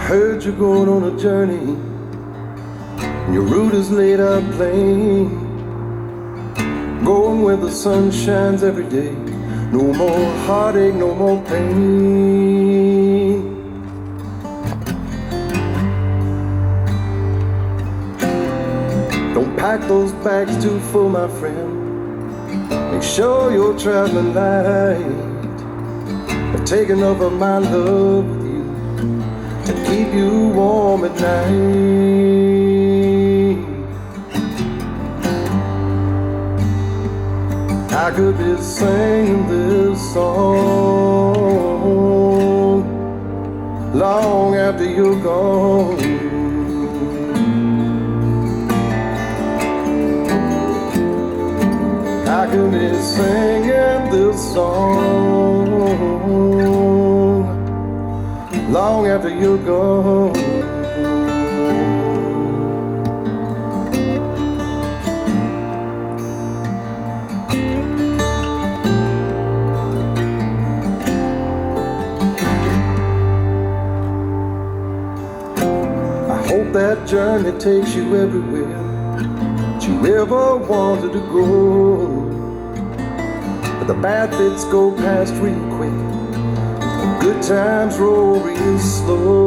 heard you're going on a journey, and your route is laid out plain. Going where the sun shines every day. No more heartache, no more pain. Don't pack those bags too full, my friend. Make sure you're traveling light, but take enough of my love with you to keep you warm at night. I could be singing this song long after you're gone. I could be singing this song long after you're gone. I hope that journey takes you everywhere that you ever wanted to go. But the bad bits go past real quick, the good times roll real slow.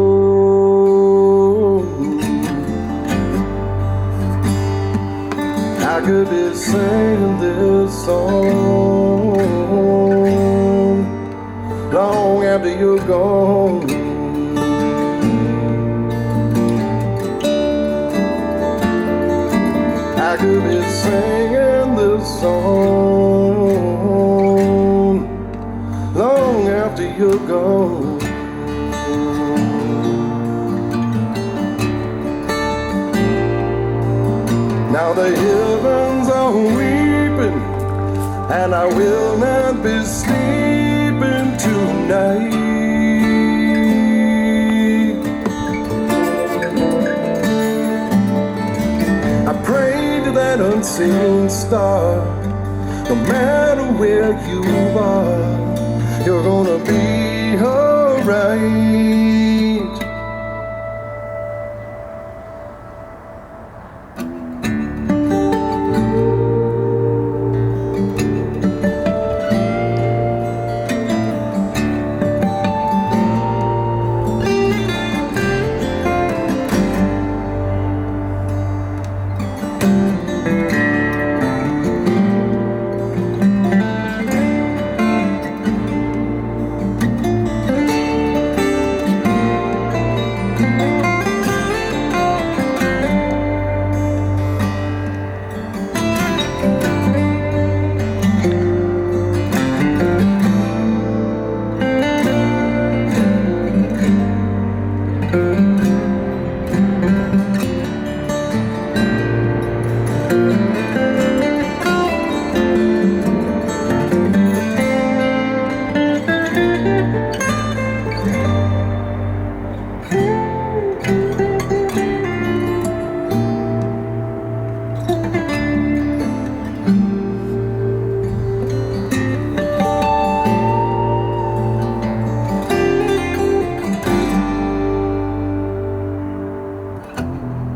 I could be singing this song long after you're gone. I could be singing this song long after you're gone. Now the heavens are weeping, and I will not be sleeping tonight. I pray to that unseen star, no matter where you are, you're gonna be alright.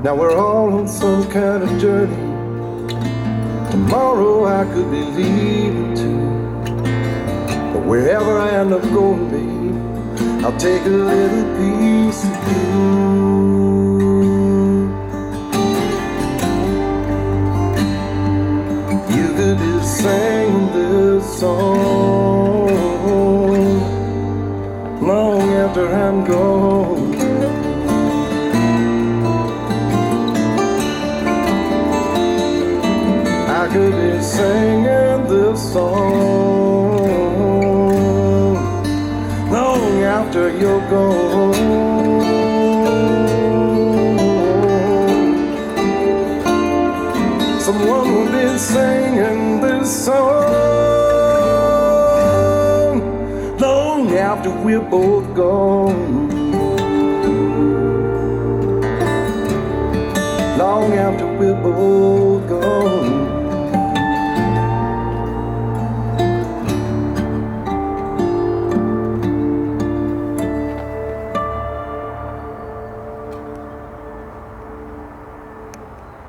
Now we're all on some kind of journey. Tomorrow I could be leaving too, but wherever I end up going, babe, I'll take a little piece of you. You could be singing this song long after I'm gone. I could be singing this song long after you're gone. Someone will be singing this song long after we're both gone. Long after we're both gone.